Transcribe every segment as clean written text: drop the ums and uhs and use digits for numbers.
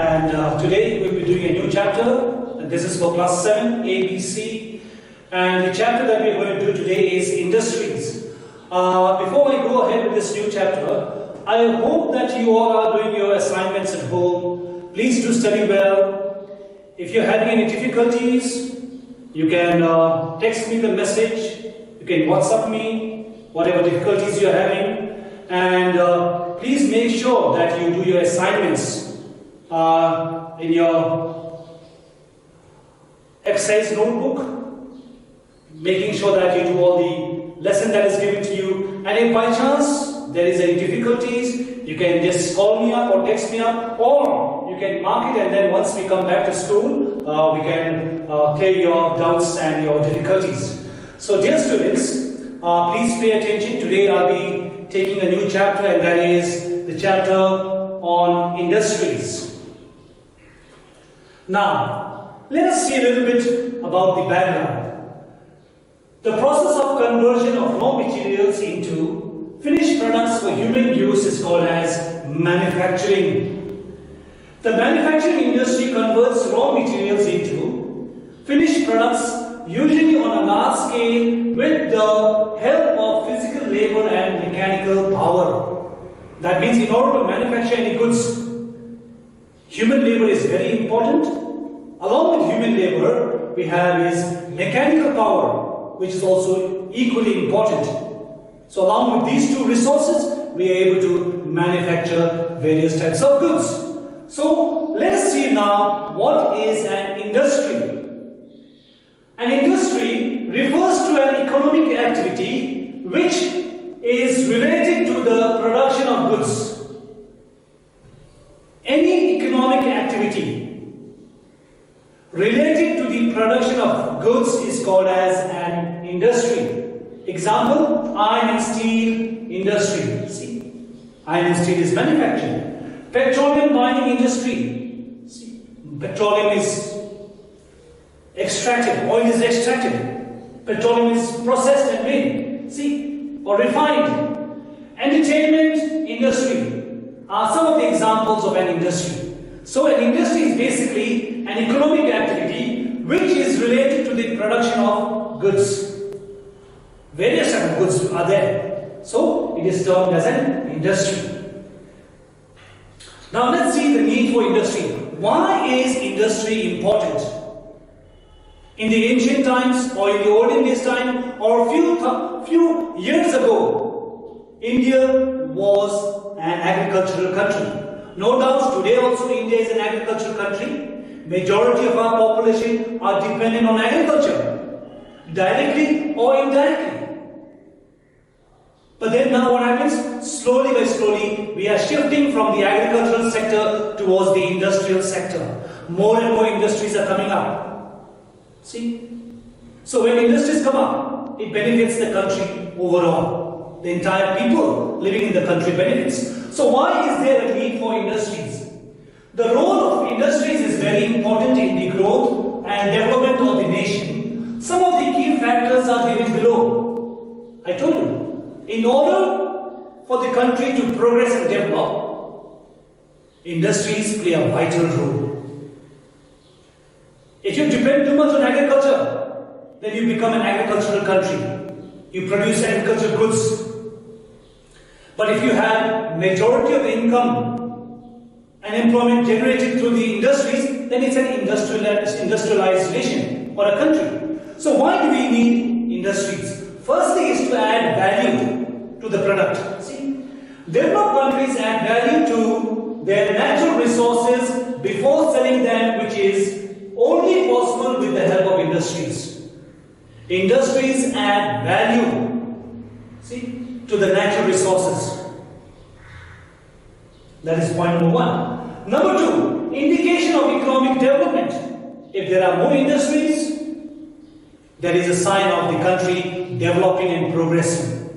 and today we'll be doing a new chapter. And this is for class 7, ABC, and the chapter that we're going to do today is industries. Before I go ahead with this new chapter, I hope that you all are doing your assignments at home. Please do study well. If you're having any difficulties, you can text me the message, you can WhatsApp me, whatever difficulties you're having, and please make sure that you do your assignments in your exercise notebook, making sure that you do all the lesson that is given to you. And if by chance there is any difficulties, you can just call me up or text me up, or you can mark it, and then once we come back to school, we can clear your doubts and your difficulties. So dear students, please pay attention. Today I'll be taking a new chapter, and that is the chapter on industries. Now, let us see a little bit about the background. The process of conversion of raw materials into finished products for human use is called as manufacturing. The manufacturing industry converts raw materials into finished products, usually on a large scale with the help of physical labor and mechanical power. That means in order to manufacture any goods, human labor is very important. Along with human labor, we have is mechanical power, which is also equally important. So along with these two resources, we are able to manufacture various types of goods. So let us see now what is an industry. An industry refers to an economic activity which is related to the production of goods. Any economic activity related to the production of goods is called as an industry. Example, iron and steel industry. See, iron and steel is manufacturing. Petroleum mining industry. See, petroleum is extracted, oil is extracted. Petroleum is processed and made. See, or refined. Entertainment industry are some of the examples of an industry. So an industry is basically an economic activity which is related to the production of goods. Various types of goods are there. So it is termed as an industry. Now let's see the need for industry. Why is industry important? In the ancient times, or in the olden days time, or a few years ago, India was an agricultural country. No doubt today also India is an agricultural country. Majority of our population are dependent on agriculture, directly or indirectly. But then now what happens? Slowly by slowly, we are shifting from the agricultural sector towards the industrial sector. More and more industries are coming up. See? So when industries come up, it benefits the country overall. The entire people living in the country benefits. So why is there a need for industries? The role of industries is very important in the growth and development of the nation. Some of the key factors are given below. I told you, in order for the country to progress and develop, industries play a vital role. If you depend too much on agriculture, then you become an agricultural country. You produce agricultural goods. But if you have majority of the income and employment generated through the industries, then it's an industrialized nation or a country. So why do we need industries? Firstly is to add value to the product. See, developed countries add value to their natural resources before selling them, which is only possible with the help of industries. Industries add value, see, to the natural resources. That is point number one. Number two, indication of economic development. If there are more industries, that is a sign of the country developing and progressing.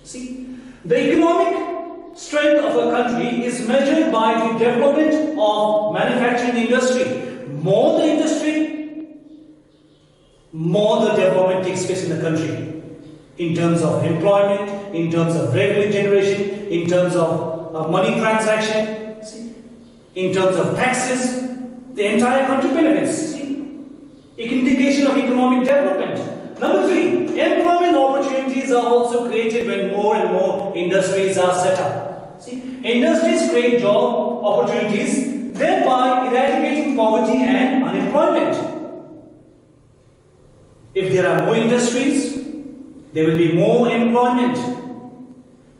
See, the economic strength of a country is measured by the development of manufacturing industry. More the industry, more the development takes place in the country. In terms of employment, in terms of revenue generation, in terms of money transaction. See, in terms of taxes, the entire country benefits. See? Indication of economic development. Number 3, employment opportunities are also created when more and more industries are set up. See? Industries create job opportunities, thereby eradicating poverty and unemployment. If there are more industries, there will be more employment.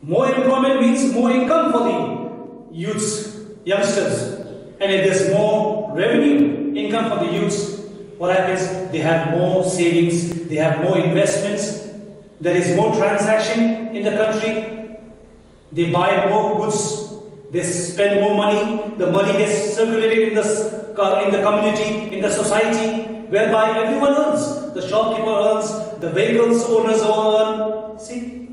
More employment means more income for the youths, youngsters. And if there's more revenue, income for the youths, what happens? They have more savings, they have more investments, there is more transaction in the country, they buy more goods, they spend more money, the money gets circulated in the community, in the society, whereby everyone earns. The shopkeeper earns, the vehicles owners earn. See?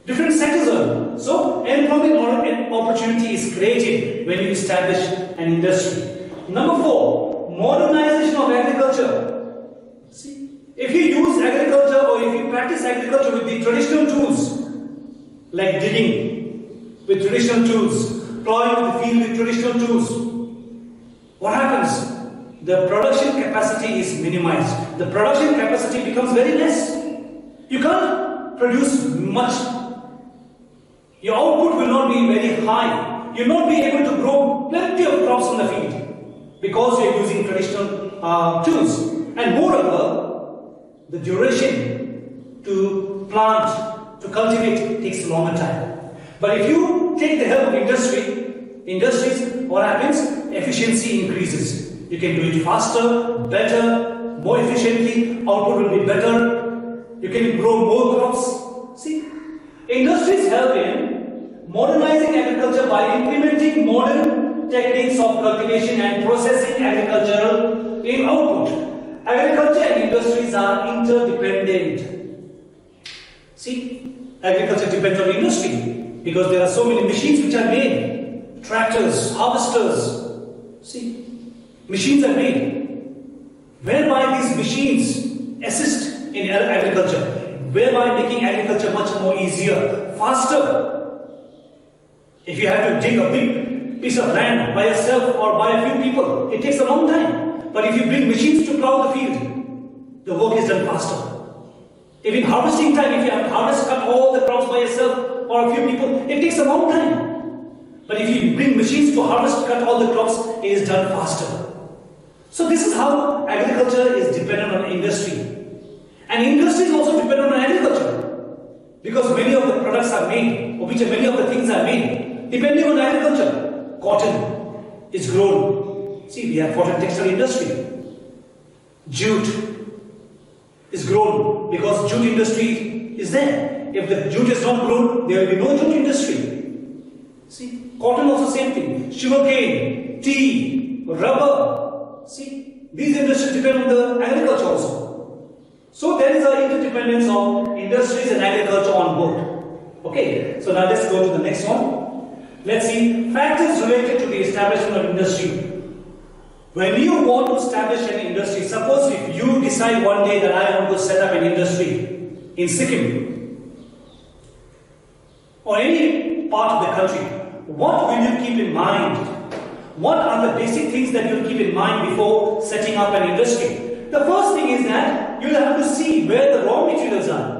Different sectors earn. So, employment opportunity is created when you establish an industry. Number 4, modernization of agriculture. See? If you use agriculture or if you practice agriculture with the traditional tools, like digging with traditional tools, plowing the field with traditional tools, what happens? The production capacity is minimized. The production capacity becomes very less. You can't produce much. Your output will not be very high. You will not be able to grow plenty of crops on the field because you are using traditional tools. And moreover, the duration to plant, to cultivate takes a longer time. But if you take the help of industries, what happens? Efficiency increases. You can do it faster, better, more efficiently, output will be better, you can grow more crops. See, industries help in modernizing agriculture by implementing modern techniques of cultivation and processing agricultural output. Agriculture and industries are interdependent. See, agriculture depends on industry because there are so many machines which are made, tractors, harvesters. See, machines are made, whereby these machines assist in agriculture, whereby making agriculture much more easier, faster. If you have to dig a big piece of land by yourself or by a few people, it takes a long time. But if you bring machines to plow the field, the work is done faster. If in harvesting time, if you have to cut all the crops by yourself or a few people, it takes a long time. But if you bring machines to cut all the crops, it is done faster. So this is how agriculture is dependent on industry. And industry is also dependent on agriculture. Because many of the products are made, or many of the things are made, depending on agriculture. Cotton is grown. See, we have cotton textile industry. Jute is grown because jute industry is there. If the jute is not grown, there will be no jute industry. See, cotton also same thing. Sugarcane, tea, rubber. See, these industries depend on the agriculture also. So there is an interdependence of industries and agriculture on board. Okay, so now let's go to the next one. Let's see factors related to the establishment of industry. When you want to establish an industry, suppose if you decide one day that I want to set up an industry in Sikkim or any part of the country, what will you keep in mind? What are the basic things that you'll keep in mind before setting up an industry? The first thing is that you'll have to see where the raw materials are.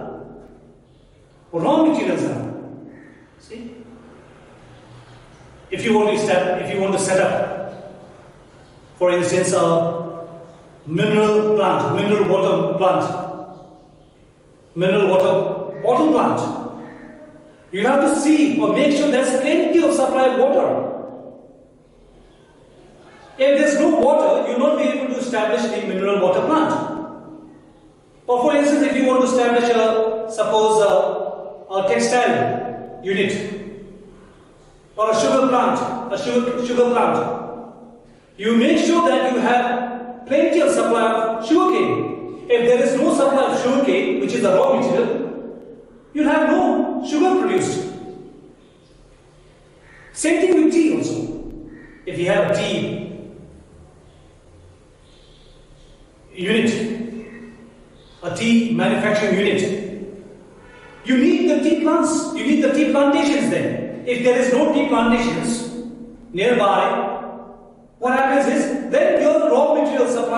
See? If you want to set up, for instance, a mineral water bottle plant, you'll have to see or make sure there's plenty of supply of water. If there's no water, you'll not be able to establish the mineral water plant. Or for instance, if you want to establish a textile unit or a sugar plant, you make sure that you have plenty of supply of sugarcane. If there is no supply of sugarcane, which is the raw material, you'll have no sugar produced. Same thing with tea also. If you have a tea unit, a tea manufacturing unit, you need the tea plants, you need the tea plantations there. If there is no tea plantations nearby,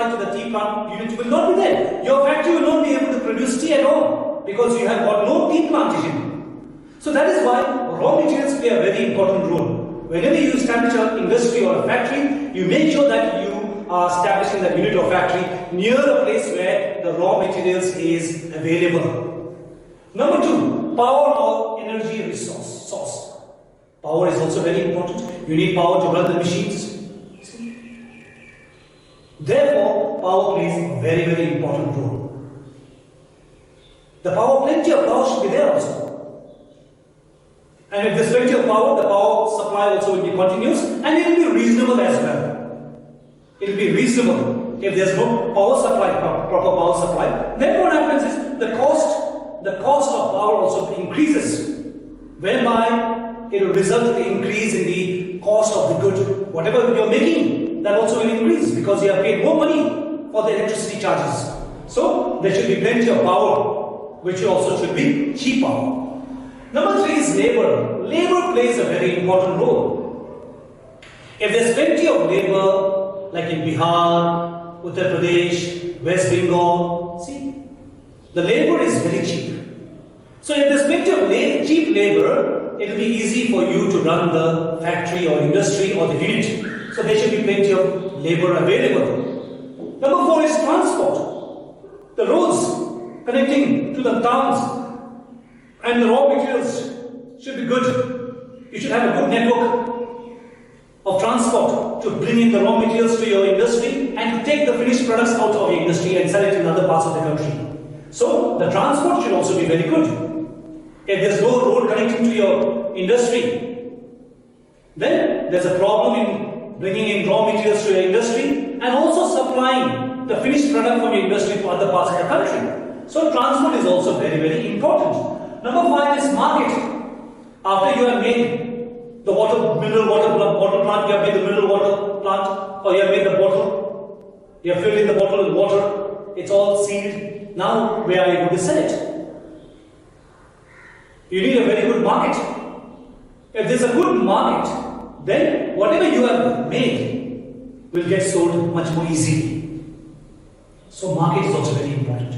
supply to the tea plant unit will not be there. Your factory will not be able to produce tea at all because you have got no tea plantation. So that is why raw materials play a very important role. Whenever you establish an industry or a factory, you make sure that you are establishing that unit or factory near a place where the raw materials is available. Number 2, power or energy source. Power is also very important. You need power to run the machines. Therefore, power plays a very, very important role. Plenty of power should be there also. And if there's plenty of power, the power supply also will be continuous and it will be reasonable as well. It will be reasonable. If there's no power supply, proper power supply, then what happens is the cost of power also increases, whereby it will result in the increase in the cost of the good. Whatever you're making, that also will increase because you have paid more money for the electricity charges. So there should be plenty of power, which also should be cheap power. Number 3 is labor. Labor plays a very important role. If there's plenty of labor, like in Bihar, Uttar Pradesh, West Bengal, see, the labor is very cheap. So if there's plenty of cheap labor, it will be easy for you to run the factory or industry or the unit. So there should be plenty of labor available. Number 4 is transport. The roads connecting to the towns and the raw materials should be good. You should have a good network of transport to bring in the raw materials to your industry and to take the finished products out of your industry and sell it in other parts of the country. So the transport should also be very good. If there's no road connecting to your industry, then there's a problem in bringing in raw materials to your industry and also supplying the finished product from your industry to other parts of the country. So transport is also very, very important. Number 5 is market. After you have made the mineral water plant, you have made the mineral water plant, or you have made the bottle, you have filled in the bottle with water, it's all sealed. Now, where are you going to sell it? You need a very good market. If there's a good market, then whatever you have made will get sold much more easily. So market is also very important.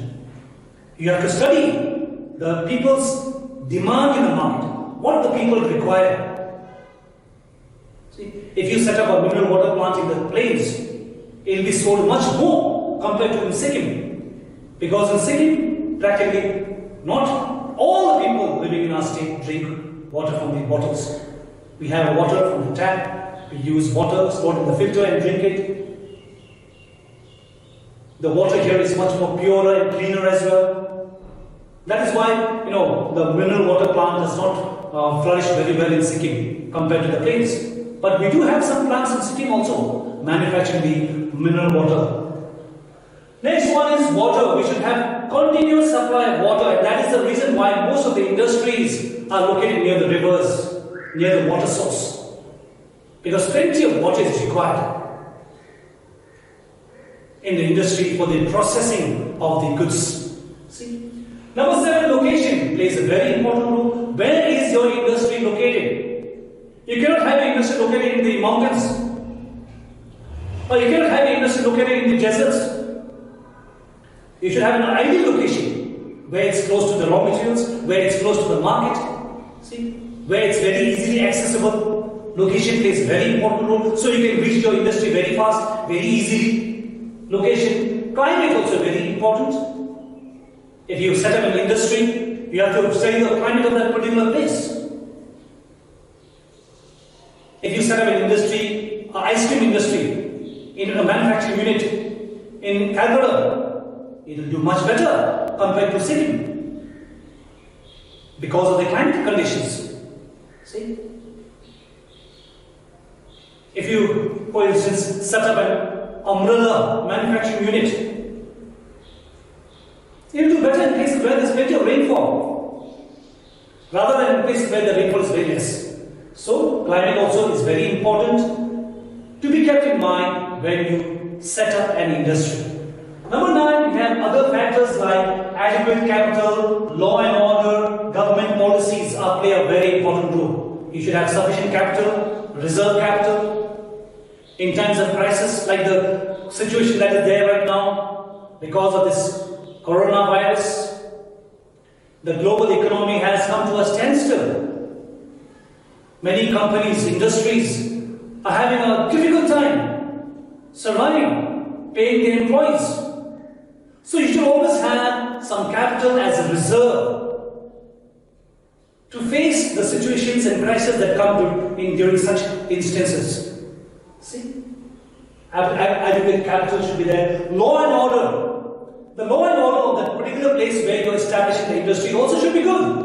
You have to study the people's demand in the market, what the people require. See, if you set up a mineral water plant in the plains, it will be sold much more compared to in Sikkim. Because in Sikkim, practically not all the people living in our state drink water from the bottles. We have water from the tap, we use water stored in the filter and drink it. The water here is much more purer and cleaner as well. That is why, the mineral water plant does not flourish very well in Sikkim compared to the plains. But we do have some plants in Sikkim also manufacturing the mineral water. Next one is water. We should have continuous supply of water, and that is the reason why most of the industries are located near the rivers, near the water source. Because plenty of water is required in the industry for the processing of the goods. See? Number 7, location plays a very important role. Where is your industry located? You cannot have an industry located in the mountains, or you cannot have an industry located in the deserts. You should have an ideal location where it's close to the raw materials, where it's close to the market, see, where it's very easily accessible. Location plays a very important role, so you can reach your industry very fast, very easily. Location, climate also very important. If you set up an industry, you have to study the climate of that particular place. If you set up an industry, an ice cream industry, in a manufacturing unit in Calcutta, it will do much better compared to Sikkim because of the climate conditions. See? If you, for instance, set up an umbrella manufacturing unit, it will do better in places where there is plenty of rainfall rather than in places where the rainfall is very less. So, climate also is very important to be kept in mind when you set up an industry. Number 9, we have other factors like adequate capital, law and order, government policies play a very important role. You should have sufficient capital, reserve capital. in times of crisis like the situation that is there right now because of this coronavirus. The global economy has come to a standstill. Many companies, industries are having a difficult time surviving, paying their employees. So you should always have some capital as a reserve to face the situations and crises that come during such instances. See? Adequate capital should be there. Law and order. The law and order of that particular place where you're establishing the industry also should be good.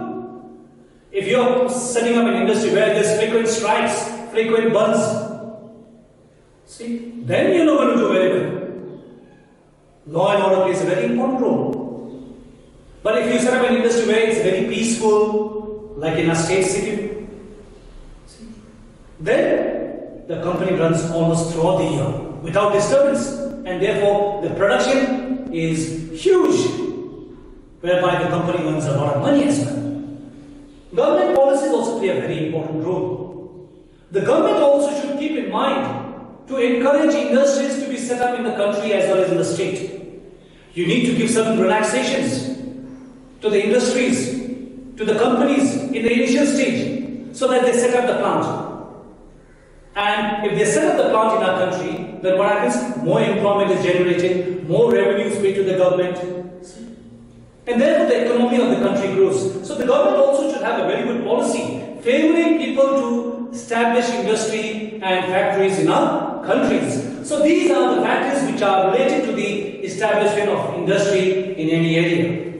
If you're setting up an industry where there's frequent strikes, frequent bunds, see, then you're not going to do very well. Law and order plays a very important role. But if you set up an industry where it's very peaceful, like in a state city, then the company runs almost throughout the year without disturbance, and therefore the production is huge, whereby the company earns a lot of money as well. Government policies also play a very important role. The government also should keep in mind to encourage industries to be set up in the country as well as in the state. You need to give certain relaxations to the industries, to the companies in the initial stage, so that they set up the plant. And if they set up the plant in our country, then what happens? More employment is generated, more revenues paid to the government, and therefore the economy of the country grows. So the government also should have a very good policy favoring people to establish industry and factories in our countries. So these are the factors which are related to the establishment of industry in any area.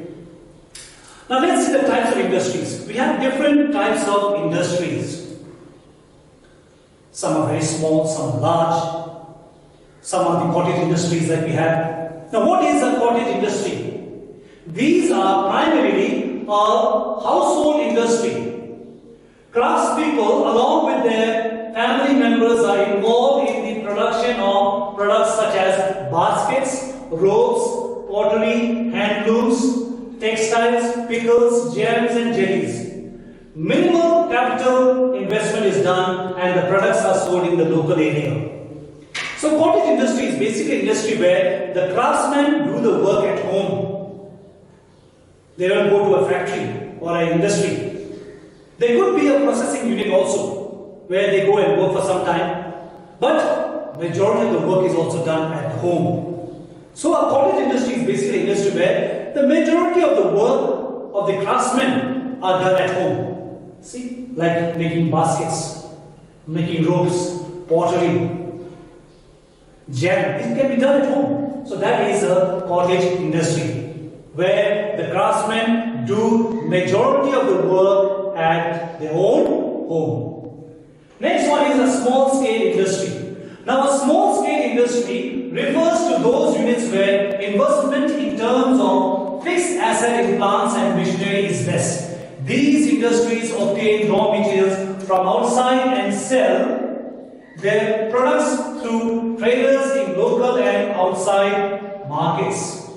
Now let's see the types of industries. We have different types of industries. Some are very small, some are large. Some are the cottage industries that we have. Now what is a cottage industry? These are primarily a household industry. Craftspeople along with their family members are involved in the production of products such as baskets, ropes, pottery, handlooms, textiles, pickles, jams and jellies. Minimal capital investment is done and the products are sold in the local area. So cottage industry is basically an industry where the craftsmen do the work at home. They don't go to a factory or an industry. There could be a processing unit also where they go and work for some time, but majority of the work is also done at home. So a cottage industry is basically an industry where the majority of the work of the craftsmen are done at home. See, like making baskets, making ropes, pottery, jam, it can be done at home. So that is a cottage industry where the craftsmen do majority of the work at their own home. Next one is a small scale industry. Now a small scale industry refers to those units where investment in terms of fixed asset in plants and machinery is less. These industries obtain raw materials from outside and sell their products through traders in local and outside markets.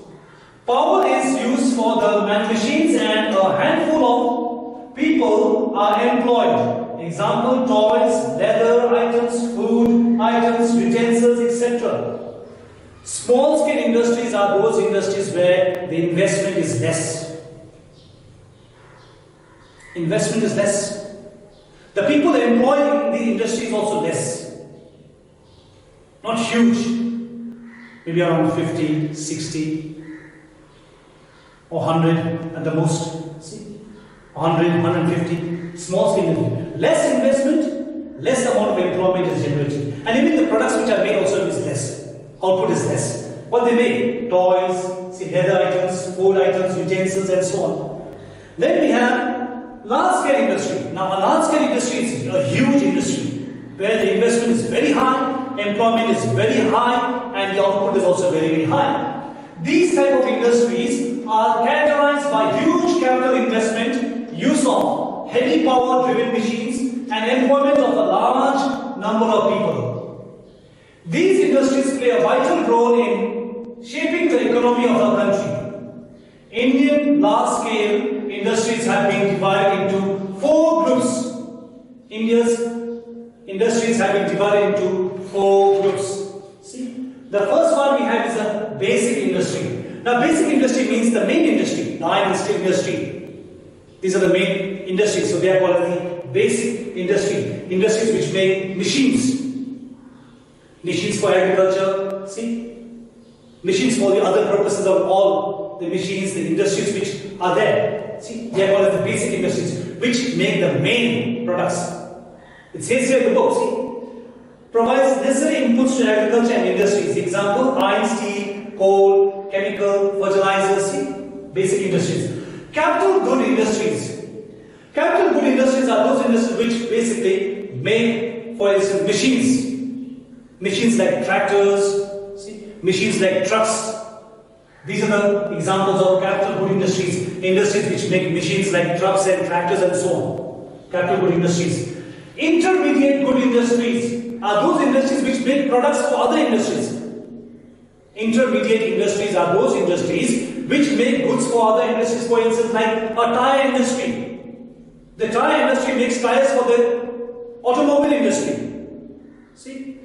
Power is used for the machines and a handful of people are employed. Example, toys, leather items, food items, utensils, etc. Small scale industries are those industries where the investment is less. Investment is less. The people employed in the industry is also less. Not huge. Maybe around 50, 60 or 100 at the most. See? 100, 150. Small scale industry. Less investment, less amount of employment is generated. And even the products which are made also is less. Output is less. What they make? Toys, see, leather items, food items, utensils and so on. Then we have large scale industry. Now a large scale industry is a huge industry where the investment is very high, employment is very high and the output is also very, very high. These type of industries are characterized by huge capital investment, use of heavy power driven machines and employment of a large number of people. These industries play a vital role in shaping the economy of our country. Indian large scale industries have been divided into 4 groups. India's industries have been divided into four groups. See, the first one we have is a basic industry. Now, basic industry means the main industry, the iron and steel industry. These are the main industries, so they are called the basic industry. Industries which make machines. Machines for agriculture, see? Machines for the other purposes of all the machines, the industries which are there. See, they are called as the basic industries, which make the main products. It says here in the book, see? Provides necessary inputs to agriculture and industries. Example, iron, steel, coal, chemical, fertilizers, see? Basic industries. Capital good industries. Capital good industries are those industries which basically make, for instance, machines. Machines like tractors, see? Machines like trucks. These are the examples of capital good industries. Industries which make machines like trucks and tractors and so on. Capital good industries. Intermediate good industries are those industries which make products for other industries. Intermediate industries are those industries which make goods for other industries, for instance, like a tire industry. The tire industry makes tires for the automobile industry. See?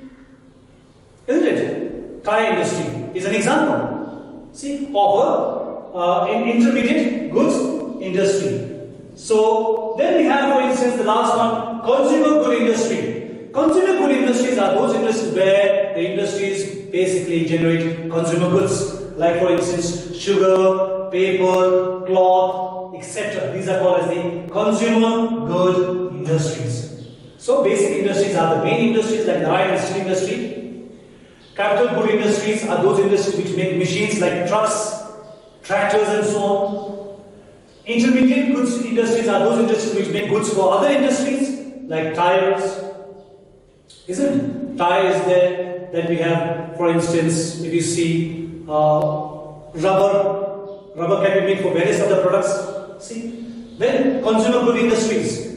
Isn't it? Tire industry is an example. See? Of an intermediate goods industry. So, then we have, for instance, the last one, consumer good industry. Consumer good industries are those industries where the industries basically generate consumer goods, like for instance sugar, paper, cloth, etc. These are called as the consumer good industries. So basic industries are the main industries like the iron and steel industry. Capital good industries are those industries which make machines like trucks, tractors and so on. Intermediate goods industries are those industries which make goods for other industries like tires. Isn't it? Tire is there. Then we have, for instance, if you see rubber can be made for various other products. See? Then consumer good industries.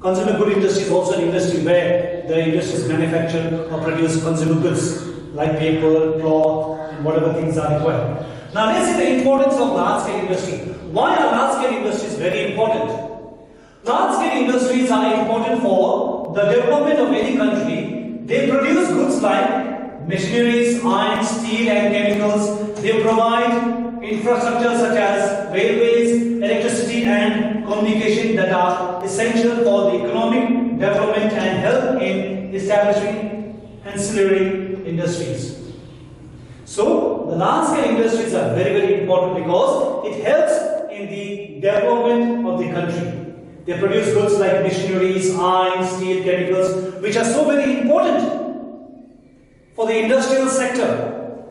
Consumer good industry is also an industry where the industries manufacture or produce consumer goods like paper, cloth, and whatever things are required. Now let's see the importance of large-scale industry. Why are large-scale industries very important? Large-scale industries are important for the development of any country. They produce goods like machineries, iron, steel and chemicals. They provide infrastructure such as railways, electricity and communication that are essential for the economic development and help in establishing ancillary industries. So, the large-scale industries are very, very important because it helps in the development of the country. They produce goods like machineries, iron, steel, chemicals, which are so very important for the industrial sector,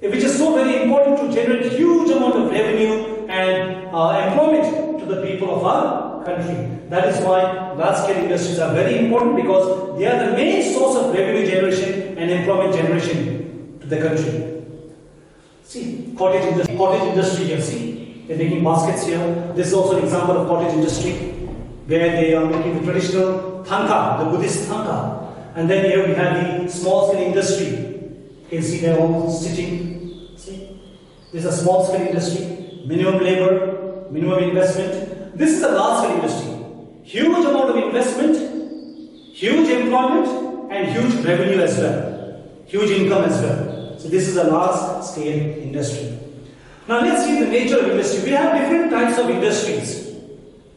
which is so very important to generate huge amount of revenue and employment to the people of our country. That is why large-scale industries are very important because they are the main source of revenue generation and employment generation to the country. See, cottage industry here, see, they're making baskets here. This is also an example of cottage industry where they are making the traditional thanka, the Buddhist thanka. And then here we have the small-scale industry. You can see they're all stitching. See, this is a small-scale industry, minimum labor, minimum investment. This is a large-scale industry. Huge amount of investment, huge employment, and huge revenue as well. Huge income as well. So this is a large-scale industry. Now let's see the nature of industry. We have different types of industries.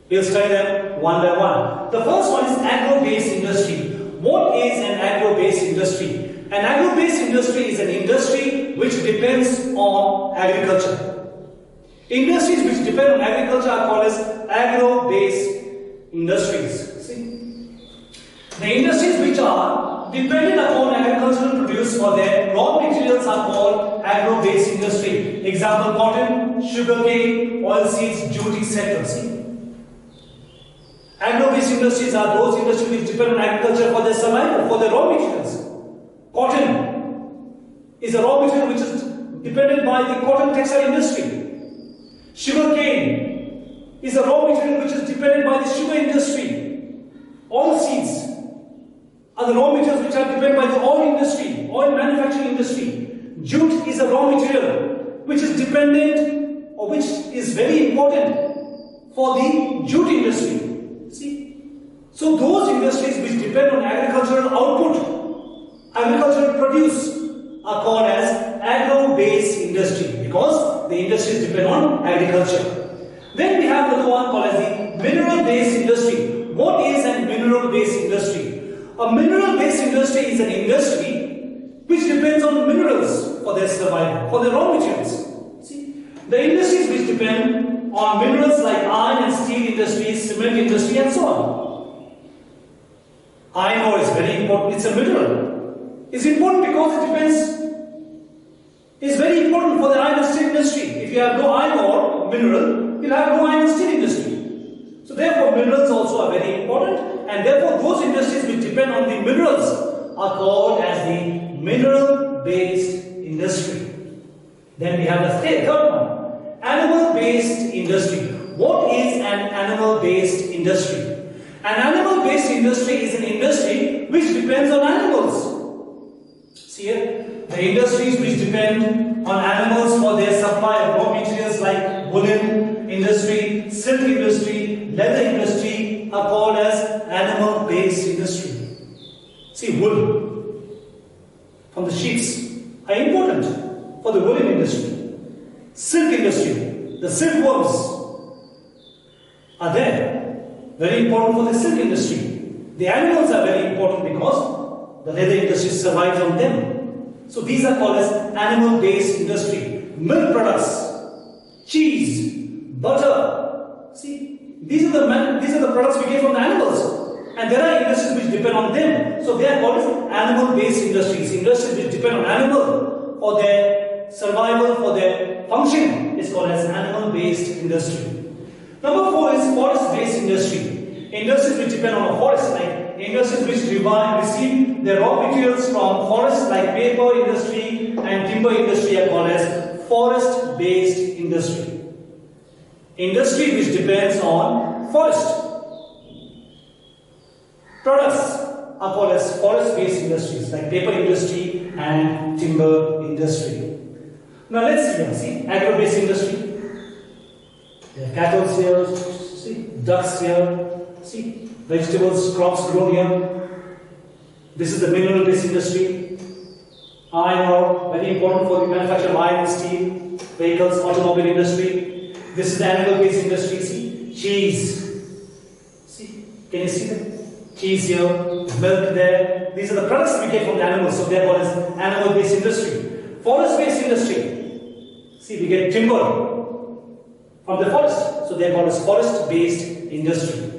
We'll study them one by one. The first one is agro-based industry. What is an agro-based industry? An agro-based industry is an industry which depends on agriculture. Industries which depend on agriculture are called as agro-based industries. See? The industries which are dependent upon agricultural produce for their raw materials are called agro-based industry. Example, cotton, sugarcane, oilseeds, jute, etc. See? Agro-based industries are those industries which depend on agriculture for their survival, for their raw materials. Cotton is a raw material which is dependent by the cotton textile industry. Sugarcane is a raw material which is dependent by the sugar industry. Oilseeds are the raw materials which are dependent by the oil industry, oil manufacturing industry. Jute is a raw material which is dependent or which is very important for the jute industry. See? So those industries which depend on agricultural output agricultural produce are called as agro-based industry because the industries depend on agriculture. Then we have another one called as the mineral-based industry. What is a mineral-based industry? A mineral-based industry is an industry which depends on minerals for their survival, for their raw materials. See, the industries which depend on minerals like iron and steel industries, cement industry and so on. Iron ore is very important, it's a mineral. It's important because it depends, it's very important for the iron and steel industry. If you have no iron ore mineral, you'll have no iron and steel industry. So therefore minerals also are very important, and therefore those industries which depend on the minerals are called as the mineral-based industry. Then we have the third one, animal-based industry. What is an animal-based industry? An animal-based industry is an industry which depends on animals. See here, the industries which depend on animals for their supply of raw materials like woolen industry, silk industry, leather industry are called as animal-based industry. See, wool from the sheeps are important for the woolen industry. Silk industry, the silkworms are there, very important for the silk industry. The animals are very important because the leather industry survives on them. So these are called as animal-based industry. Milk products, cheese, butter. See, these are the products we get from the animals, and there are industries which depend on them. So they are called as animal-based industries. Industries which depend on animal for their survival, for their function is called as animal-based industry. Number 4 is forest-based industry. Industries which depend on a forest, like industries which receive their raw materials from forests, like paper industry and timber industry, are called as forest-based industry. Industry which depends on forest products are called as forest-based industries, like paper industry and timber industry. Now let's see here. See, agro-based industry. There are cattle here. See, ducks here. See, vegetables, crops grown here. This is the mineral-based industry. Iron ore, very important for the manufacture of iron and steel. Vehicles, automobile industry. This is the animal-based industry. See, cheese. See, can you see that? Cheese here, milk there. These are the products we get from the animals, so they are called as animal-based industry. Forest-based industry. See, we get timber from the forest, so they are called as forest-based industry.